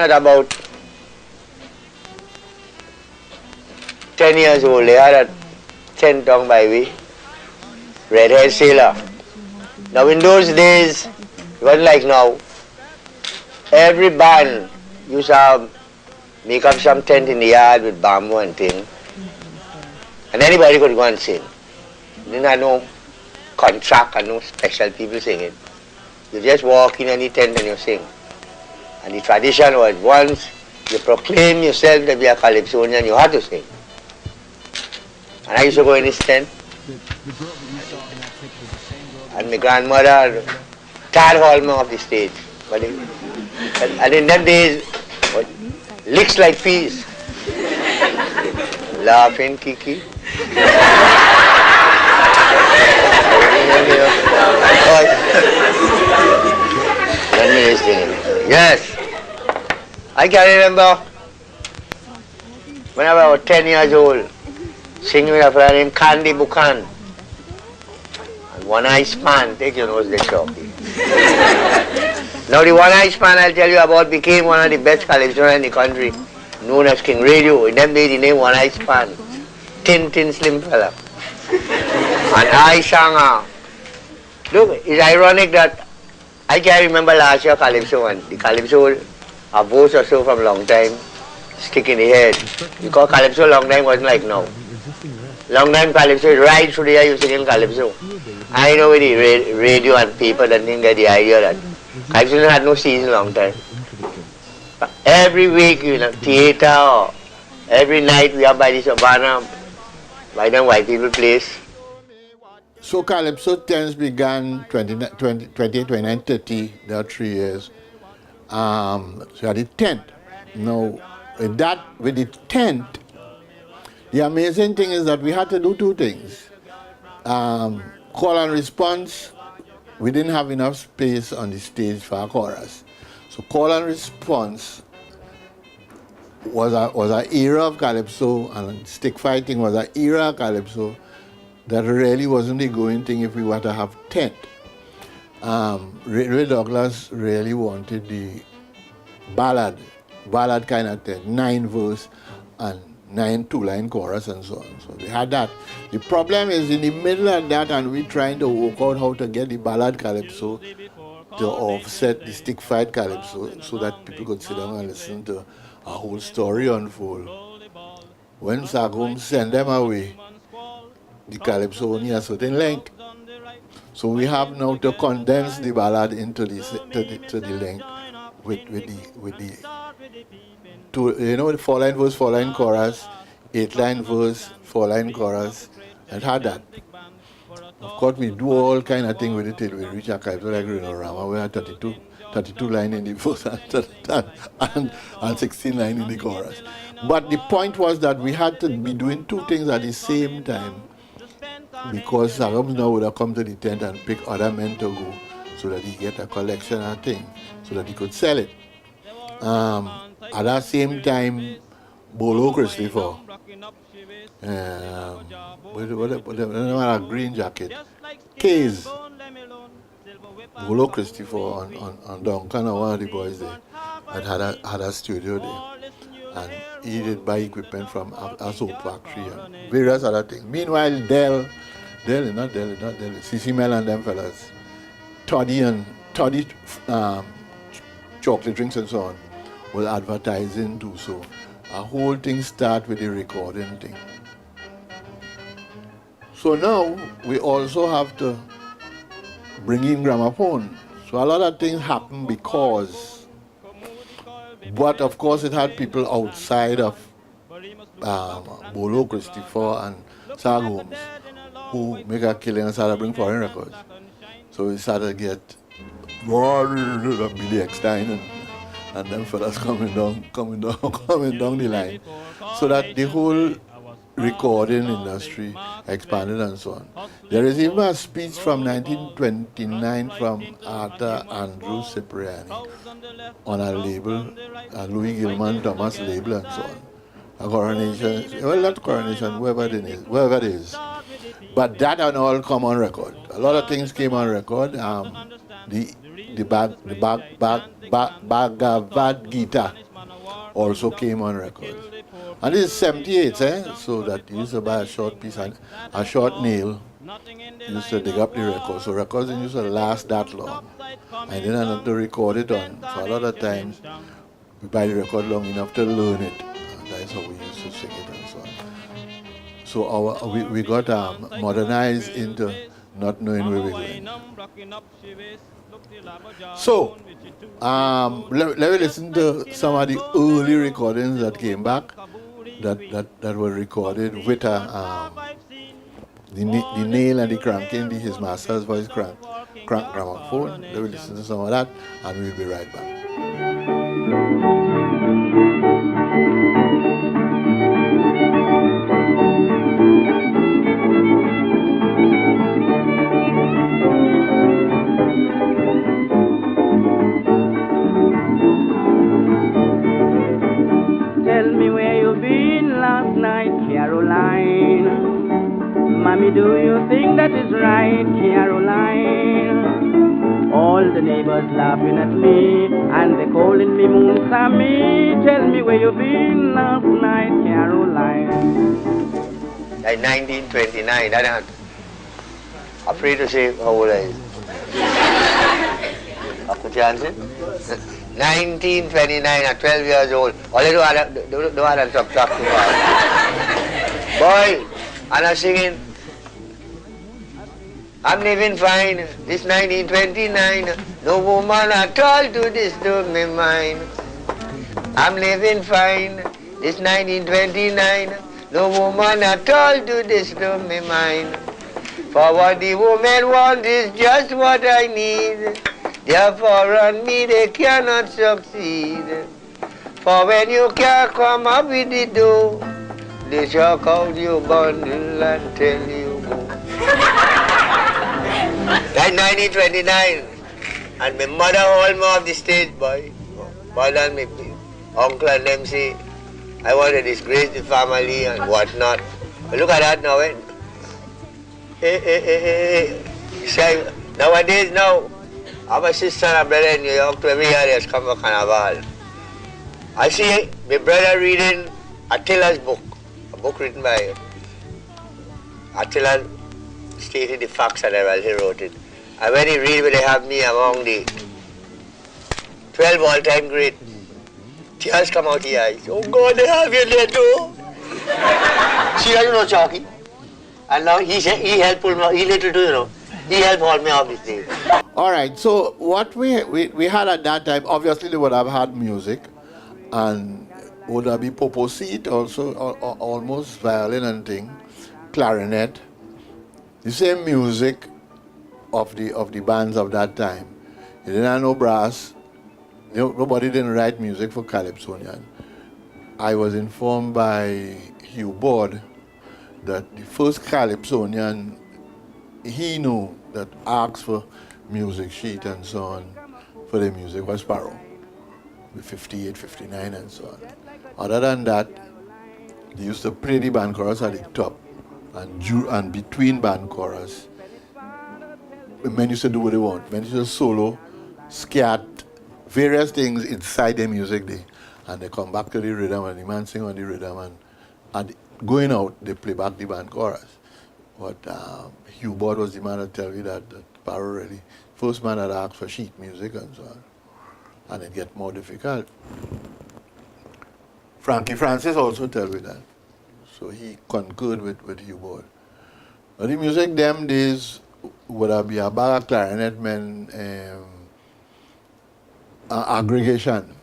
at about 10 years old. They had a tent down by way, red-haired sailor. Now in those days, it wasn't like now. Every band used to make up some tent in the yard with bamboo and thing. And anybody could go and sing. Didn't have no contract and no special people singing. You just walk in any tent and you sing. And the tradition was once you proclaim yourself to be a calypsonian, you had to sing. And I used to go in this tent. And my grandmother tied Holman off the stage. And in them days, licks like peas. Laughing, Kiki. Yes. I can remember when I was about 10 years old, singing with a friend named Candy Buchan. And One Eye Span, take your nose, the shopping. Now the One Eye Span I'll tell you about became one of the best calypsonians in the country, known as King Radio. In them days the name One Eye Span. Tin slim fella. And I sang look, it's ironic that I can't remember last year Calypso and the Calypso a voice or so from long time stick in the head. Because Calypso long time wasn't like now. Long time Calypso right through the year you singing Calypso. I know with the radio and paper that didn't get the idea that Calypso had no season long time. Every week, theater or every night we are by the Savannah, by the white people place. So Calypso Tents began 29, 30, there are 3 years. So you had the tent. Now, with the tent, the amazing thing is that we had to do two things. Call and response, we didn't have enough space on the stage for a chorus. So call and response was an era of Calypso, and stick fighting was an era of Calypso that really wasn't the going thing if we were to have tent. Ray Douglas really wanted the ballad kind of tent, 9 verse and 9 2-line chorus and so on. So we had that. The problem is in the middle of that, and we're trying to work out how to get the ballad Calypso to offset the stick fight Calypso so that people could sit down and listen to a whole story unfold. When Sagum sent them away, the Calypso only a certain length. So we have now to condense the ballad into the length with the two, the 4-line verse, 4-line chorus, 8-line verse, 4-line chorus, and had that. Of course, we do all kind of things with it till we reach a Calypso like Renorama. We had 32 line in the verse and 16 line in the chorus. But the point was that we had to be doing two things at the same time, because Sagam now would have come to the tent and pick other men to go so that he get a collection of things, so that he could sell it. At that same time, Bolo Christopher, with a green jacket, Case, Bolo Christopher on Duncan, or one of the boys there, had a studio there. And he did buy equipment from a soap factory and various other things. Meanwhile, CC Mel and them fellas, Toddy chocolate drinks and so on, was advertising too. So a whole thing start with the recording thing. So now we also have to bring in gramophone. So a lot of things happen because. But of course, it had people outside of Bolo, Christopher, and Sagums who make a killing and started bring foreign records. So we started to get Billy Eckstein and them fellas coming down the line, so that the whole recording industry expanded and so on. There is even a speech from 1929 from Arthur Andrew Cipriani on a label, a Louis Gilman Thomas label and so on. A coronation, well, not coronation, whoever it is. But that and all come on record. A lot of things came on record. The Bhagavad Gita also came on records. And this is 78, so that you used to buy a short piece and a short nail. You used to dig up the record. So records didn't used to last that long. I didn't have to record it on. So a lot of times we buy the record long enough to learn it. And that's how we used to sing it and so on. So we got modernized into not knowing where we're going. So let me listen to some of the early recordings that came back that were recorded with the nail and the cranking, his master's voice crank gramophone. Let me listen to some of that and we'll be right back. Tell me where you been last night, Caroline. Mommy, do you think that is right, Caroline? All the neighbors laughing at me, and they calling me Moon Sammy. Tell me where you been last night, Caroline. Like 1929, I'm not afraid to say how old I is. Aku chance? 1929, I'm 12 years old. All I do is talk to her. Boy, and I'm singing, I'm living fine, this 1929, no woman at all to disturb me mind. I'm living fine, this 1929, no woman at all to disturb me mind. For what the woman wants is just what I need. Therefore on me they cannot succeed. For when you can't come up with the dough, they shock out your bundle and tell you go. That 1929, and my mother hold me off the stage, boy. Mother and my uncle and them say, I want to disgrace the family and whatnot. But look at that now, eh? Say, nowadays now, I have a sister and a brother in New York to every year they come for Carnival. I see my brother reading Attila's book, a book written by Attila, stated the facts and he wrote it. And when he read it, they have me among the 12 all-time great. Tears come out the eyes. Oh God, they have you there too. See how you know Chalky? And now he helped pull me, he little too, you know. He helped hold me off the stage. All right, so what we had at that time, obviously they would have had music, and would have be popo seat also, or almost violin and thing, clarinet, the same music of the bands of that time. You didn't have no brass. Nobody didn't write music for Calypsonian. I was informed by Hugh Board that the first Calypsonian he knew that asked for music sheet and so on for the music was Sparrow, with 58, 59 and so on. Other than that, they used to play the band chorus at the top, and between band chorus, men used to do what they want. Men used to solo, scat, various things inside their music day, and they come back to the rhythm and the man sing on the rhythm, and going out, they play back the band chorus. But Hugh Board was the man that tell me that Sparrow really, first man that asked for sheet music and so on. And it get more difficult. Frankie Francis also tell me that. So he concurred with Hugh Board. But the music them days would have been a bag of clarinet men aggregation.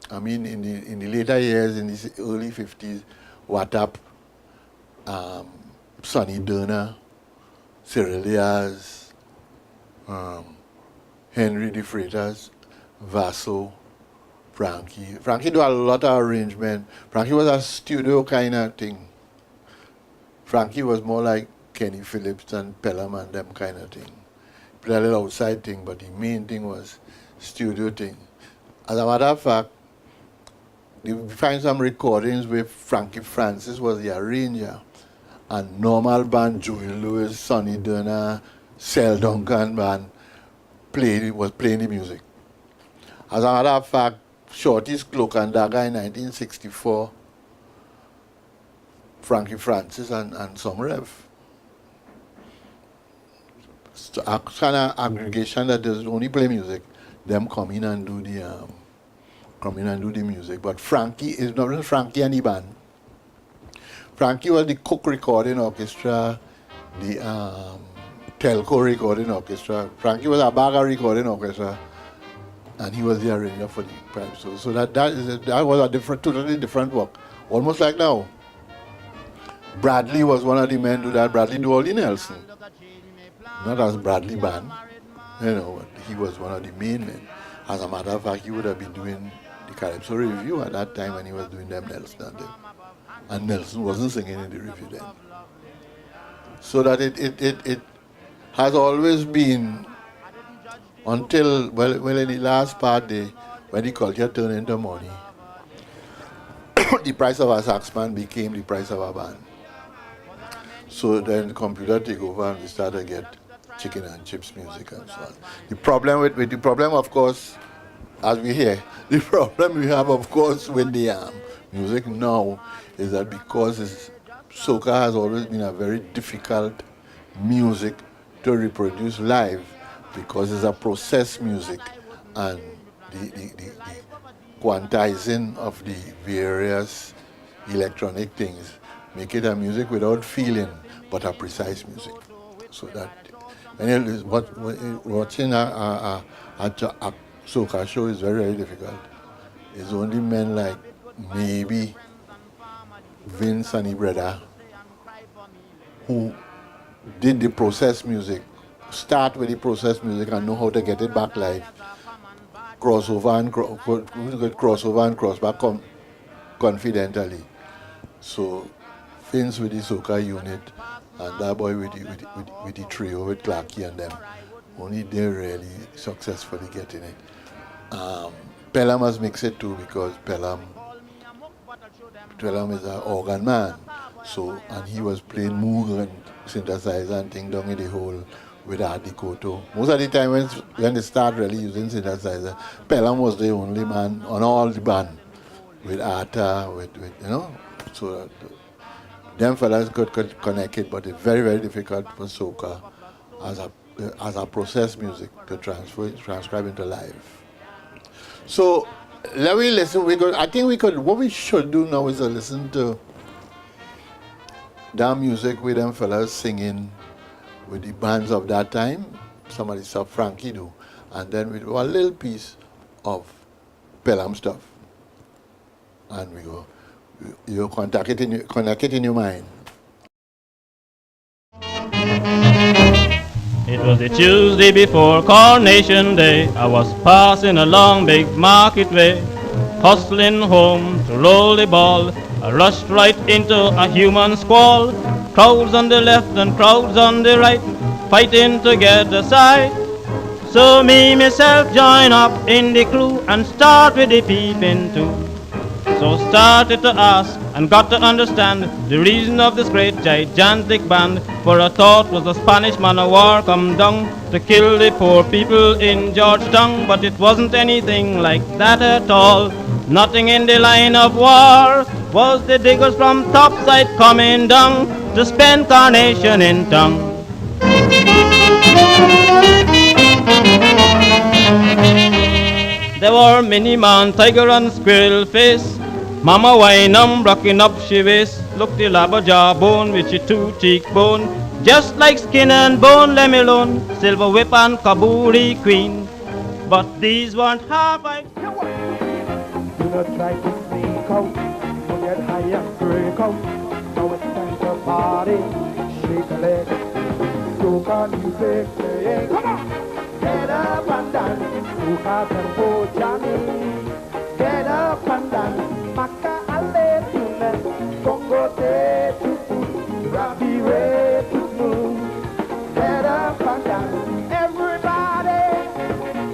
I mean in the later years, in the early 50s, Watap, Sonny Durner, Cyril Diaz, Henry De Freitas, Vasso, Frankie. Frankie do a lot of arrangement. Frankie was a studio kind of thing. Frankie was more like Kenny Phillips and Pelham and them kind of thing. Played a little outside thing, but the main thing was studio thing. As a matter of fact, you find some recordings where Frankie Francis was the arranger, and normal band, Joey Lewis, Sonny Durner, Sel Duncan band was playing the music. As a matter of fact, Shorty's Cloak and Dagger in 1964, Frankie Francis and some Rev. So a kind of aggregation that does only play music, them come in and do the music. But Frankie is not just Frankie and the band. Frankie was the Cook Recording Orchestra, the Telco Recording Orchestra. Frankie was a Baga Recording Orchestra, and he was the arranger for the pipes. So that was a totally different work. Almost like now. Bradley was one of the men do that. Bradley do all the Nelson. Not as Bradley Band, but he was one of the main men. As a matter of fact, he would have been doing the Calypso Review at that time when he was doing them Nelson and them. And Nelson wasn't singing in the review then. So that it has always been until, well in the last part, when the culture turned into money, the price of a saxman became the price of a band. So then the computer take over and we started to get chicken and chips music and so on. The problem, of course, as we hear, the problem we have, of course, with the music now is that because soca has always been a very difficult music to reproduce live because it's a processed music, and the quantizing of the various electronic things make it a music without feeling but a precise music. So that when you're watching a soca show is very, very difficult. It's only men like maybe Vince and his brother who did the processed music, start with the processed music and know how to get it back live, crossover and cross back confidentally. So Vince with the soca unit and that boy with the trio with Clarky and them, only they're really successfully getting it. Pelham has mixed it too because Pelham is an organ man. So, and he was playing Moog and synthesizer and thing down in the hole with Art Decoto. Most of the time when they start really using synthesizer, Pelham was the only man on all the band with Arta, so them fellas could connect it, but it's very, very difficult for soca as a process music to transcribe into live. So let me listen. What we should do now is to listen to that music with them fellas singing with the bands of that time. Some of the stuff Frankie do, and then we do a little piece of Pelham stuff, and we go. You connect it in your mind. It was a Tuesday before Coronation Day. I was passing along Big Market Way, hustling home to roll the ball. I rushed right into a human squall. Crowds on the left and crowds on the right, fighting to get the side. So myself join up in the crew and start with the peeping too. So started to ask and got to understand the reason of this great gigantic band. For I thought was a Spanish man of war come down to kill the poor people in Georgetown. But it wasn't anything like that at all. Nothing in the line of war. Was the diggers from topside coming down to spend Carnation in town. There were Mini Man, Tiger and Squirrel Face, Mama Wynam rocking up she waist. Look the labber jawbone with your two cheekbone, just like skin and bone, let me alone. Silver whip and Kaburi Queen, but these weren't half I. Do not try to sneak out, don't get high and break out. Now it's time to party, shake a leg, soca music playing. Come on! Get up and dance, soca tempo jamming. Get up and dance. Maka ale tune, Congo te tutu, Rabi re tutu. Get up and dance, everybody,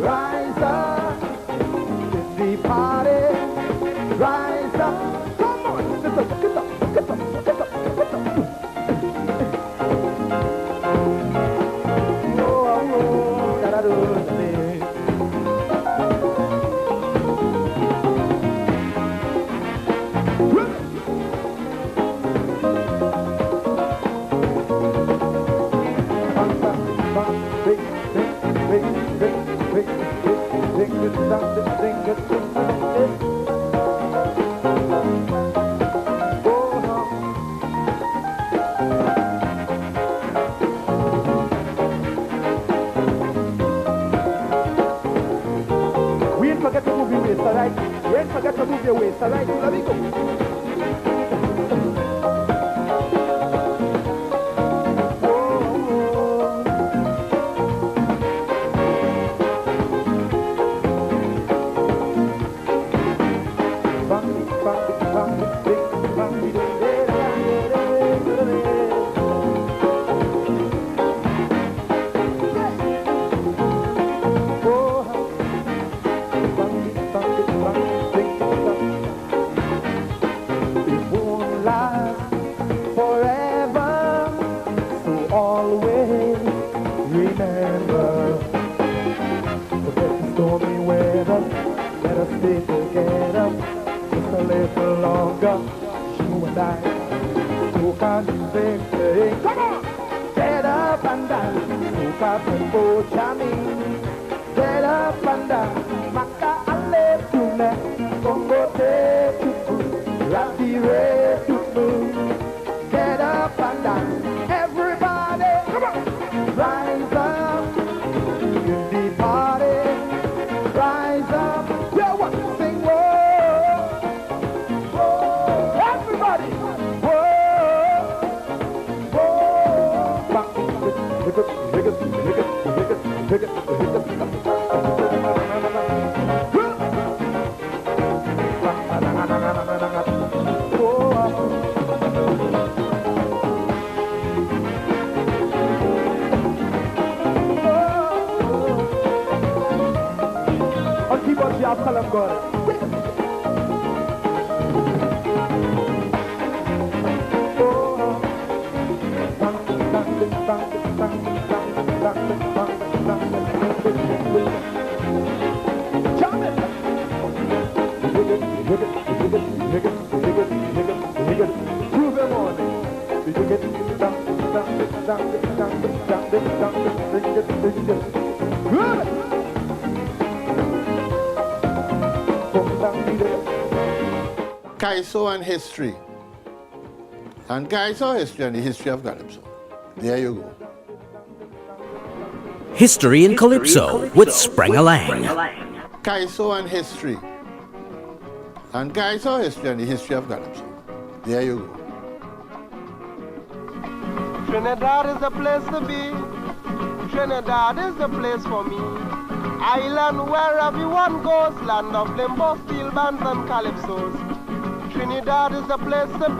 rise up, in the party, rise up. Come on, get up, get up, get up, get up, get up. Oh, da da do. alright? You ain't forget to move your waist, alright? Let me go. Stay together just a little longer. You and I, who can sing? Come on! Get up and dance, who can go jamming? Get up and dance, Maka ale tune, Congo te tutu, Rati re tutu. Get up and dance, everybody, come on! Rise up in the party, rise up. Sing whoa, whoa, everybody, whoa, whoa. On keyboard, y'all tell them God. Kaiso and history. And Kaiso history and the history of Calypso. There you go. History in Calypso with Sprang-a-lang. Kaiso and history. And Kaiso history and the history of Calypso. There you go. Trinidad is the place to be. Trinidad is the place for me. Island where everyone goes, land of limbo, steel bands and calypsos. Trinidad is the place to be.